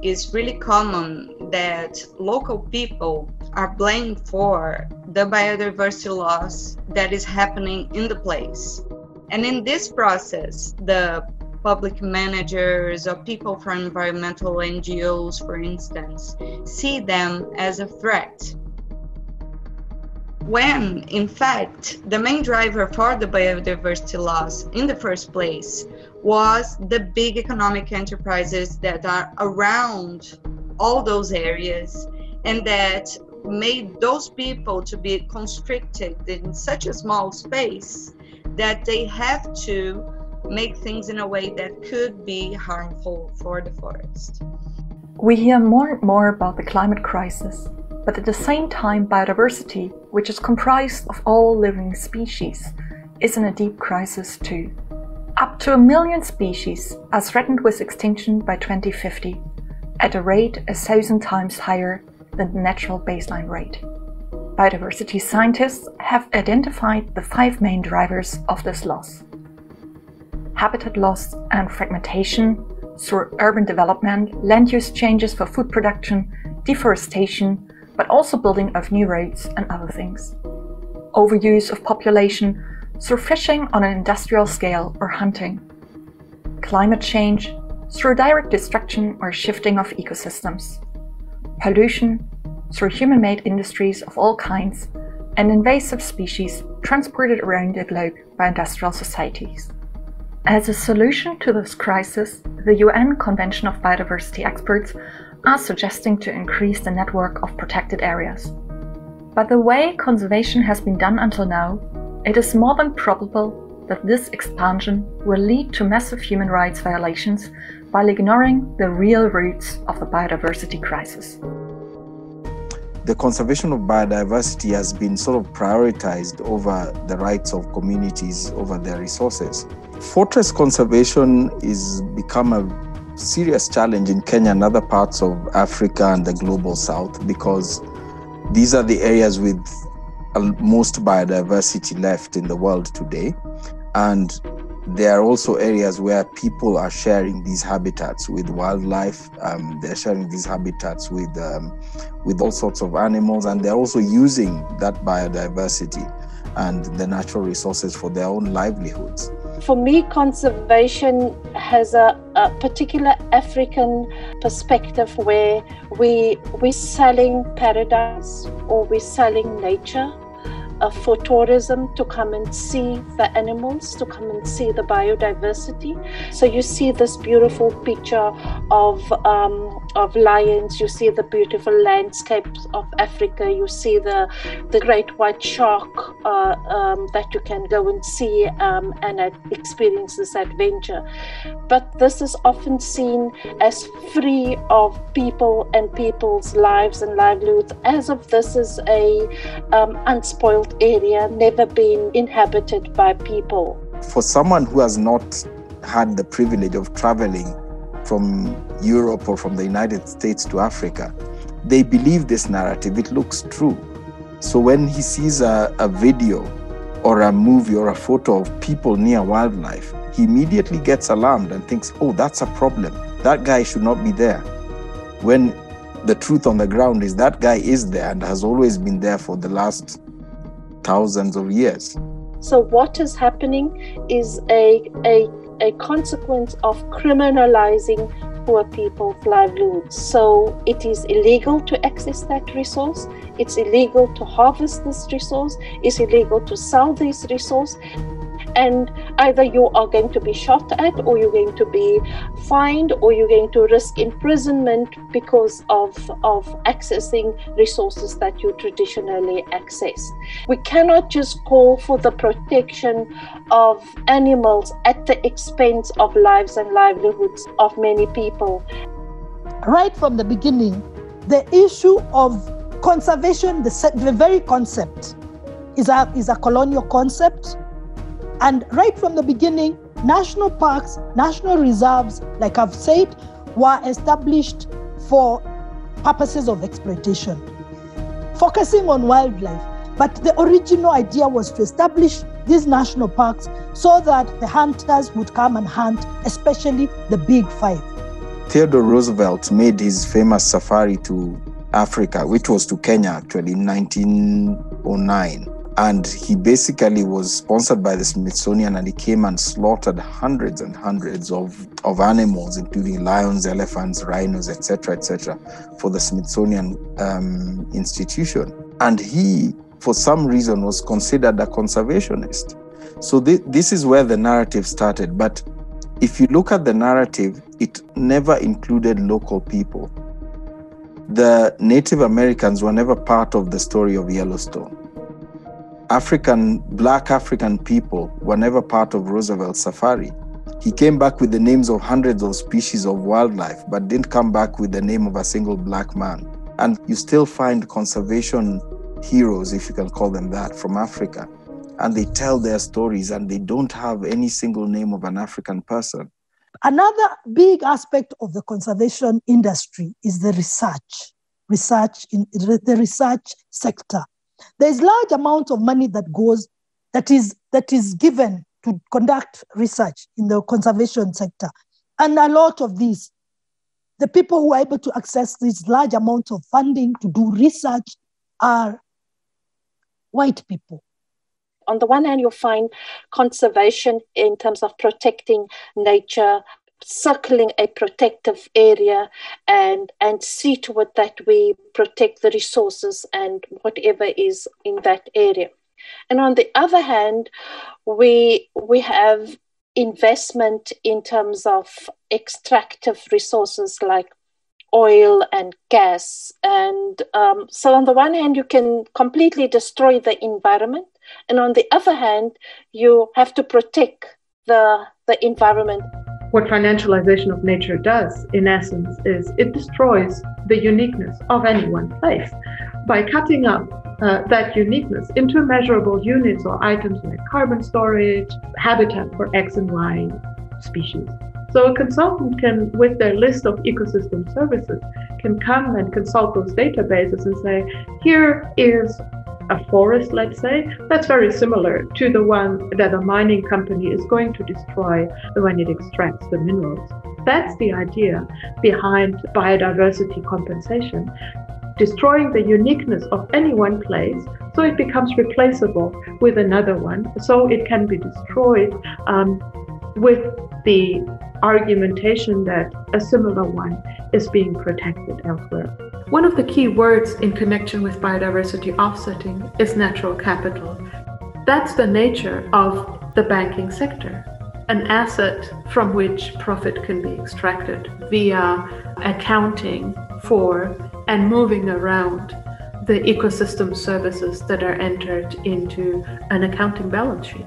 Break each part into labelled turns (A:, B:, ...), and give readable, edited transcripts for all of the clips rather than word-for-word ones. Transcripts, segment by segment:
A: it's really common that local people are blamed for the biodiversity loss that is happening in the place. And in this process, the public managers or people from environmental NGOs, for instance, see them as a threat. When, in fact, the main driver for the biodiversity loss in the first place was the big economic enterprises that are around all those areas and that made those people to be constricted in such a small space that they have to make things in a way that could be harmful for the forest.
B: We hear more and more about the climate crisis, but at the same time biodiversity, which is comprised of all living species, is in a deep crisis too. Up to 1 million species are threatened with extinction by 2050, at a rate 1,000 times higher than the natural baseline rate. Biodiversity scientists have identified the 5 main drivers of this loss: habitat loss and fragmentation through urban development, land use changes for food production, deforestation, but also building of new roads and other things. Overuse of population through fishing on an industrial scale or hunting. Climate change through direct destruction or shifting of ecosystems. Pollution through human-made industries of all kinds, and invasive species transported around the globe by industrial societies. As a solution to this crisis, the UN Convention of Biodiversity experts are suggesting to increase the network of protected areas. But the way conservation has been done until now, it is more than probable that this expansion will lead to massive human rights violations while ignoring the real roots of the biodiversity crisis.
C: The conservation of biodiversity has been sort of prioritized over the rights of communities over their resources. Forest conservation is become a serious challenge in Kenya and other parts of Africa and the global south, because these are the areas with most biodiversity left in the world today. And there are also areas where people are sharing these habitats with wildlife. They're sharing these habitats with all sorts of animals, and they're also using that biodiversity and the natural resources for their own livelihoods.
D: For me, conservation has a particular African perspective where we're selling paradise or we're selling nature for tourism, to come and see the animals, to come and see the biodiversity. So you see this beautiful picture of lions, you see the beautiful landscapes of Africa, you see the great white shark that you can go and see and experience this adventure. But this is often seen as free of people and people's lives and livelihoods, as if this is a unspoiled area, never been inhabited by people.
C: For someone who has not had the privilege of traveling from Europe or from the United States to Africa, they believe this narrative. It looks true. So when he sees a video or a movie or a photo of people near wildlife, he immediately gets alarmed and thinks, oh, that's a problem. That guy should not be there. When the truth on the ground is that guy is there and has always been there for the last thousands of years.
D: So what is happening is a consequence of criminalizing poor people's livelihoods. So it is illegal to access that resource, it's illegal to harvest this resource, it's illegal to sell this resource, and either you are going to be shot at, or you're going to be fined, or you're going to risk imprisonment because of accessing resources that you traditionally access. We cannot just call for the protection of animals at the expense of lives and livelihoods of many people.
E: Right from the beginning, the issue of conservation, the very concept, is a colonial concept. And right from the beginning, national parks, national reserves, like I've said, were established for purposes of exploitation, focusing on wildlife. But the original idea was to establish these national parks so that the hunters would come and hunt, especially the big five.
C: Theodore Roosevelt made his famous safari to Africa, which was to Kenya actually in 1909. And he basically was sponsored by the Smithsonian, and he came and slaughtered hundreds and hundreds of animals, including lions, elephants, rhinos, etc., for the Smithsonian institution. And he, for some reason, was considered a conservationist. So this is where the narrative started. But if you look at the narrative, it never included local people. The Native Americans were never part of the story of Yellowstone. Black African people were never part of Roosevelt's safari. He came back with the names of hundreds of species of wildlife, but didn't come back with the name of a single black man. And you still find conservation heroes, if you can call them that, from Africa. And they tell their stories, and they don't have any single name of an African person.
E: Another big aspect of the conservation industry is the research in the research sector. There's large amount of money that is given to conduct research in the conservation sector. And a lot of these, the people who are able to access this large amount of funding to do research are white people.
D: On the one hand, you'll find conservation in terms of protecting nature, circling a protective area, and see to it that we protect the resources and whatever is in that area. And on the other hand, we have investment in terms of extractive resources like oil and gas. And so on the one hand, you can completely destroy the environment. And on the other hand, you have to protect the environment.
F: What financialization of nature does, in essence, is it destroys the uniqueness of any one place by cutting up that uniqueness into measurable units or items like carbon storage, habitat for X and Y species. So a consultant can, with their list of ecosystem services, can come and consult those databases and say, here is a forest, let's say, that's very similar to the one that a mining company is going to destroy when it extracts the minerals. That's the idea behind biodiversity compensation, destroying the uniqueness of any one place so it becomes replaceable with another one, so it can be destroyed with the argumentation that a similar one is being protected elsewhere. One of the key words in connection with biodiversity offsetting is natural capital. That's the nature of the banking sector, an asset from which profit can be extracted via accounting for and moving around the ecosystem services that are entered into an accounting balance sheet.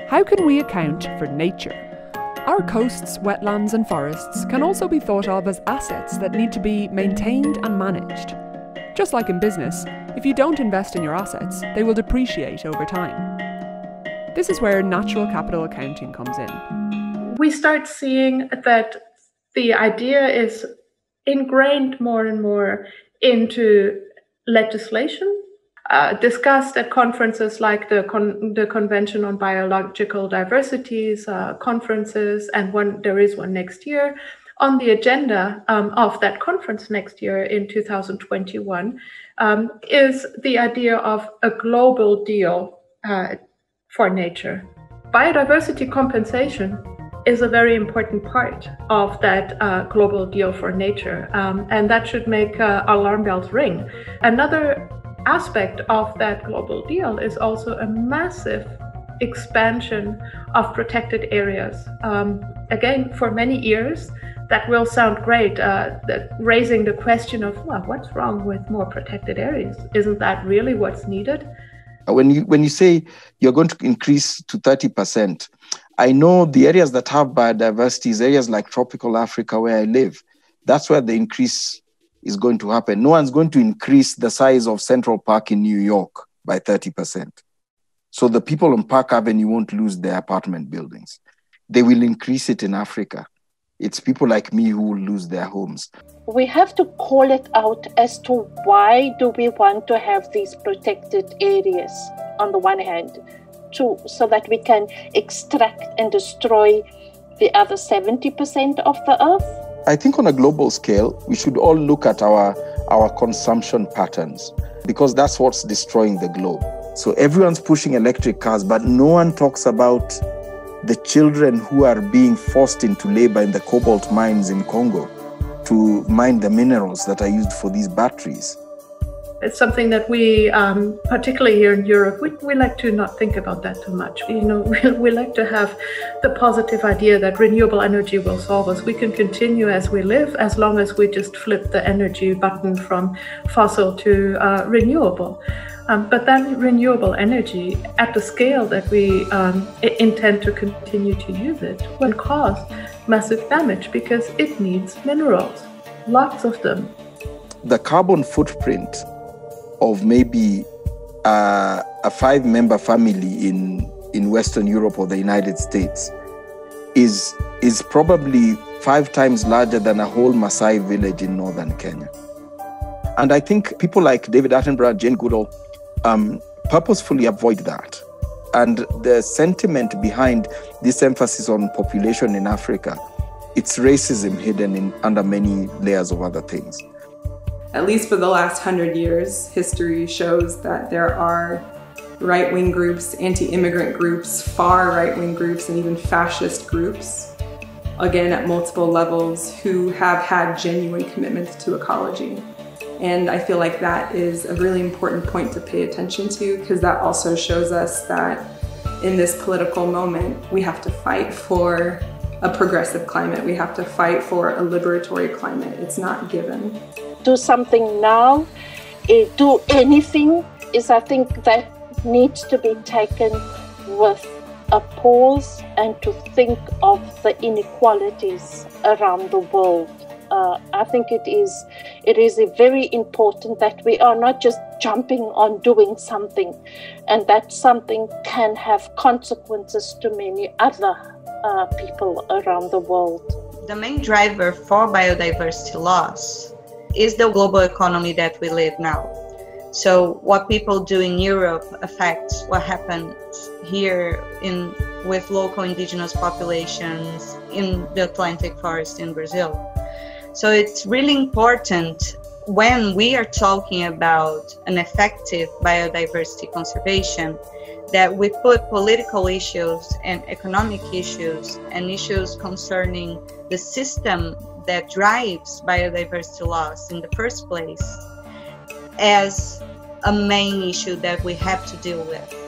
G: How can we account for nature? Our coasts, wetlands and forests can also be thought of as assets that need to be maintained and managed. Just like in business, if you don't invest in your assets, they will depreciate over time. This is where natural capital accounting comes in.
F: We start seeing that the idea is ingrained more and more into legislation, discussed at conferences like the Convention on Biological Diversities conferences, and there is one next year. On the agenda of that conference next year in 2021 is the idea of a global deal for nature. Biodiversity compensation is a very important part of that global deal for nature, and that should make alarm bells ring. Another aspect of that global deal is also a massive expansion of protected areas. Again, for many years, that will sound great, raising the question of, well, what's wrong with more protected areas? Isn't that really what's needed?
C: When you say you're going to increase to 30%, I know the areas that have biodiversity is areas like tropical Africa where I live. That's where the increase is going to happen. No one's going to increase the size of Central Park in New York by 30%. So the people on Park Avenue won't lose their apartment buildings. They will increase it in Africa. It's people like me who will lose their homes.
D: We have to call it out as to why do we want to have these protected areas on the one hand, so that we can extract and destroy the other 70% of the earth.
C: I think on a global scale, we should all look at our consumption patterns, because that's what's destroying the globe. So everyone's pushing electric cars, but no one talks about the children who are being forced into labor in the cobalt mines in Congo to mine the minerals that are used for these batteries.
F: It's something that we, particularly here in Europe, we like to not think about that too much. We like to have the positive idea that renewable energy will solve us. We can continue as we live as long as we just flip the energy button from fossil to renewable. But that renewable energy, at the scale that we intend to continue to use it, will cause massive damage because it needs minerals, lots of them.
C: The carbon footprint of maybe a 5-member family in Western Europe or the United States is probably 5 times larger than a whole Maasai village in northern Kenya. And I think people like David Attenborough, Jane Goodall, purposefully avoid that. And the sentiment behind this emphasis on population in Africa, it's racism hidden under many layers of other things.
H: At least for the last 100 years, history shows that there are right-wing groups, anti-immigrant groups, far right-wing groups, and even fascist groups, again at multiple levels, who have had genuine commitments to ecology. And I feel like that is a really important point to pay attention to, because that also shows us that in this political moment, we have to fight for a progressive climate. We have to fight for a liberatory climate. It's not given.
D: Do something now, do anything, is I think that needs to be taken with a pause and to think of the inequalities around the world. I think it is very important that we are not just jumping on doing something, and that something can have consequences to many other people around the world.
A: The main driver for biodiversity loss is the global economy that we live now. So what people do in Europe affects what happens here with local indigenous populations in the Atlantic forest in Brazil. So it's really important when we are talking about an effective biodiversity conservation that we put political issues and economic issues and issues concerning the system that drives biodiversity loss in the first place as a main issue that we have to deal with.